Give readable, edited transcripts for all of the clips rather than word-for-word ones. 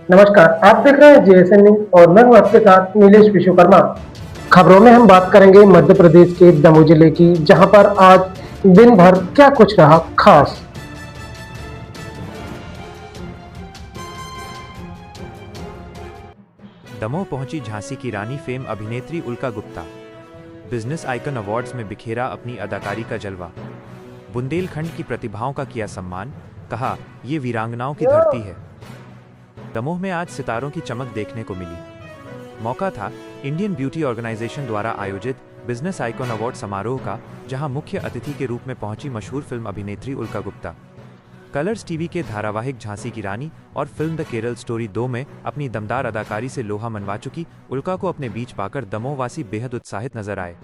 नमस्कार, आप देख रहे हैं जेएसएन न्यूज और मैं हूं आपके साथ नीलेश विश्वकर्मा। खबरों में हम बात करेंगे मध्य प्रदेश के दमोह जिले की, जहां पर आज दिन भर क्या कुछ रहा खास। दमोह पहुंची झांसी की रानी फेम अभिनेत्री उल्का गुप्ता। बिजनेस आइकन अवार्ड्स में बिखेरा अपनी अदाकारी का जलवा। बुंदेलखंड की प्रतिभाओं का किया सम्मान, कहा ये वीरांगनाओं की धरती है। दमोह में आज सितारों की चमक देखने को मिली। मौका था इंडियन ब्यूटी ऑर्गेनाइजेशन द्वारा आयोजित बिजनेस आइकॉन अवार्ड समारोह का, जहां मुख्य अतिथि के रूप में पहुंची मशहूर फिल्म अभिनेत्री उल्का गुप्ता। कलर्स टीवी के धारावाहिक झांसी की रानी और फिल्म द केरल स्टोरी 2 में अपनी दमदार अदाकारी से लोहा मनवा चुकी उल्का को अपने बीच पाकर दमोहवासी बेहद उत्साहित नजर आए।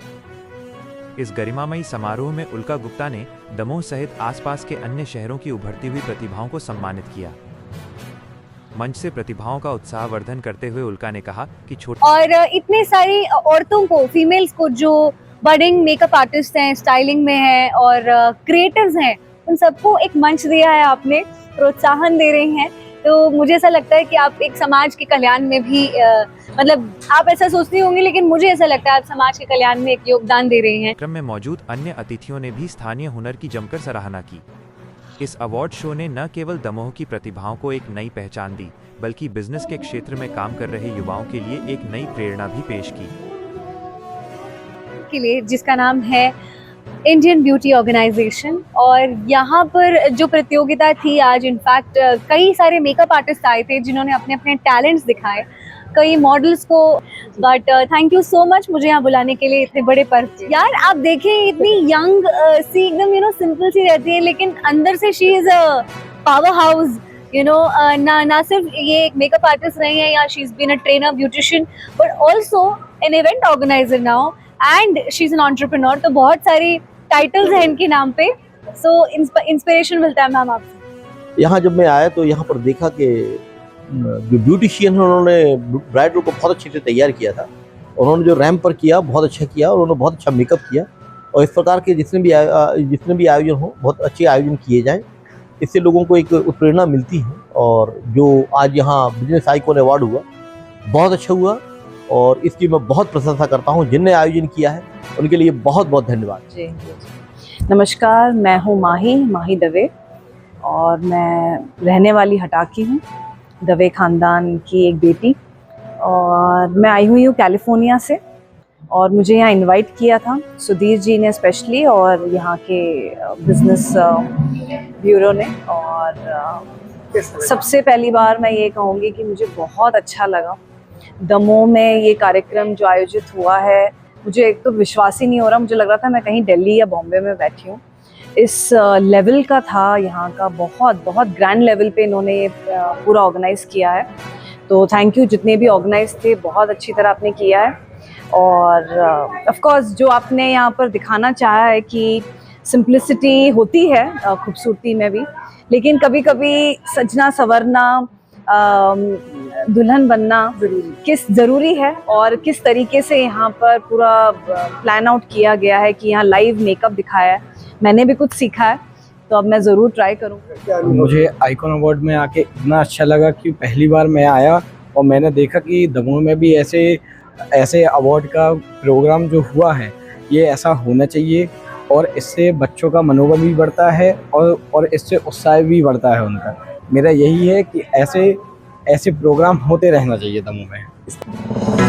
इस गरिमामयी समारोह में उल्का गुप्ता ने दमोह सहित आसपास के अन्य शहरों की उभरती हुई प्रतिभाओं को सम्मानित किया। मंच से प्रतिभाओं का उत्साहवर्धन करते हुए उल्का ने कहा कि और इतने सारी औरतों को, फीमेल्स को जो बडिंग मेकअप आर्टिस्ट हैं, स्टाइलिंग में हैं और क्रिएटर्स हैं, उन सबको एक मंच दिया है आपने, प्रोत्साहन दे रहे हैं। तो मुझे ऐसा लगता है कि आप एक समाज के कल्याण में भी मतलब आप ऐसा सोचती होंगी, लेकिन मुझे ऐसा लगता है आप समाज के कल्याण में एक योगदान दे रहे हैं। कार्यक्रम में मौजूद अन्य अतिथियों ने भी स्थानीय हुनर की जमकर सराहना की। इस अवार्ड शो ने न केवल दमोह की प्रतिभाओं को एक नई पहचान दी, बल्कि बिजनेस के क्षेत्र में काम कर रहे युवाओं के लिए एक नई प्रेरणा भी पेश की। के लिए जिसका नाम है इंडियन ब्यूटी ऑर्गेनाइजेशन, और यहाँ पर जो प्रतियोगिता थी आज, इनफैक्ट कई सारे मेकअप आर्टिस्ट आए थे जिन्होंने अपने अपने टैलेंट्स दिखाए, कई मॉडल्स को। But thank you so much मुझे यहाँ बुलाने के लिए इतने बड़े पर्व। यार आप देखें, इतनी यंग सी, एकदम सिंपल सी रहती है, लेकिन अंदर से she is a power house. ना सिर्फ ये एक मेकअप आर्टिस्ट रही है, या she is been a trainer, beautician, but also an event organizer now, and she is an entrepreneur. तो बहुत सारी टाइटल्स हैं इनके नाम पे। सो इंस्पिरेशन मिलता है मैम आपसे। यहाँ जब मैं आया तो यहाँ पर देखा कि जो ब्यूटिशियन है उन्होंने ब्राइडल को बहुत अच्छे से तैयार किया था। उन्होंने जो रैंप पर किया बहुत अच्छा किया, और उन्होंने बहुत अच्छा मेकअप किया। और इस प्रकार के जितने भी आयोजन हो, बहुत अच्छे आयोजन किए जाएं, इससे लोगों को एक प्रेरणा मिलती है। और जो आज यहाँ बिजनेस आइकॉन अवार्ड हुआ, बहुत अच्छा हुआ, और इसकी मैं बहुत प्रशंसा करता हूँ। जिनने आयोजन किया है उनके लिए बहुत बहुत धन्यवाद। जी नमस्कार, मैं हूँ माही दवे, और मैं रहने वाली हटा की हूँ, दवे खानदान की एक बेटी। और मैं आई हुई हूँ कैलिफोर्निया से, और मुझे यहाँ इनवाइट किया था सुधीर जी ने स्पेशली, और यहाँ के बिजनेस ब्यूरो ने। और सबसे पहली बार मैं ये कहूँगी कि मुझे बहुत अच्छा लगा दमोह में ये कार्यक्रम जो आयोजित हुआ है। मुझे एक तो विश्वास ही नहीं हो रहा, मुझे लग रहा था मैं कहीं दिल्ली या बॉम्बे में बैठी हूँ। इस लेवल का था यहाँ का, बहुत बहुत ग्रैंड लेवल पे इन्होंने ये पूरा ऑर्गेनाइज किया है। तो थैंक यू जितने भी ऑर्गेनाइज थे, बहुत अच्छी तरह आपने किया है। और ऑफ कोर्स जो आपने यहाँ पर दिखाना चाहा है कि सिंप्लिसिटी होती है खूबसूरती में भी, लेकिन कभी कभी सजना संवरना, दुल्हन बनना किस ज़रूरी है, और किस तरीके से यहाँ पर पूरा प्लान आउट किया गया है कि यहाँ लाइव मेकअप दिखाया है। मैंने भी कुछ सीखा है, तो अब मैं ज़रूर ट्राई करूँगा। मुझे आइकॉन अवार्ड में आके इतना अच्छा लगा कि पहली बार मैं आया और मैंने देखा कि दमोह में भी ऐसे अवार्ड का प्रोग्राम जो हुआ है, ये ऐसा होना चाहिए। और इससे बच्चों का मनोबल भी बढ़ता है, और इससे उत्साह भी बढ़ता है उनका। मेरा यही है कि ऐसे प्रोग्राम होते रहना चाहिए दमोह में।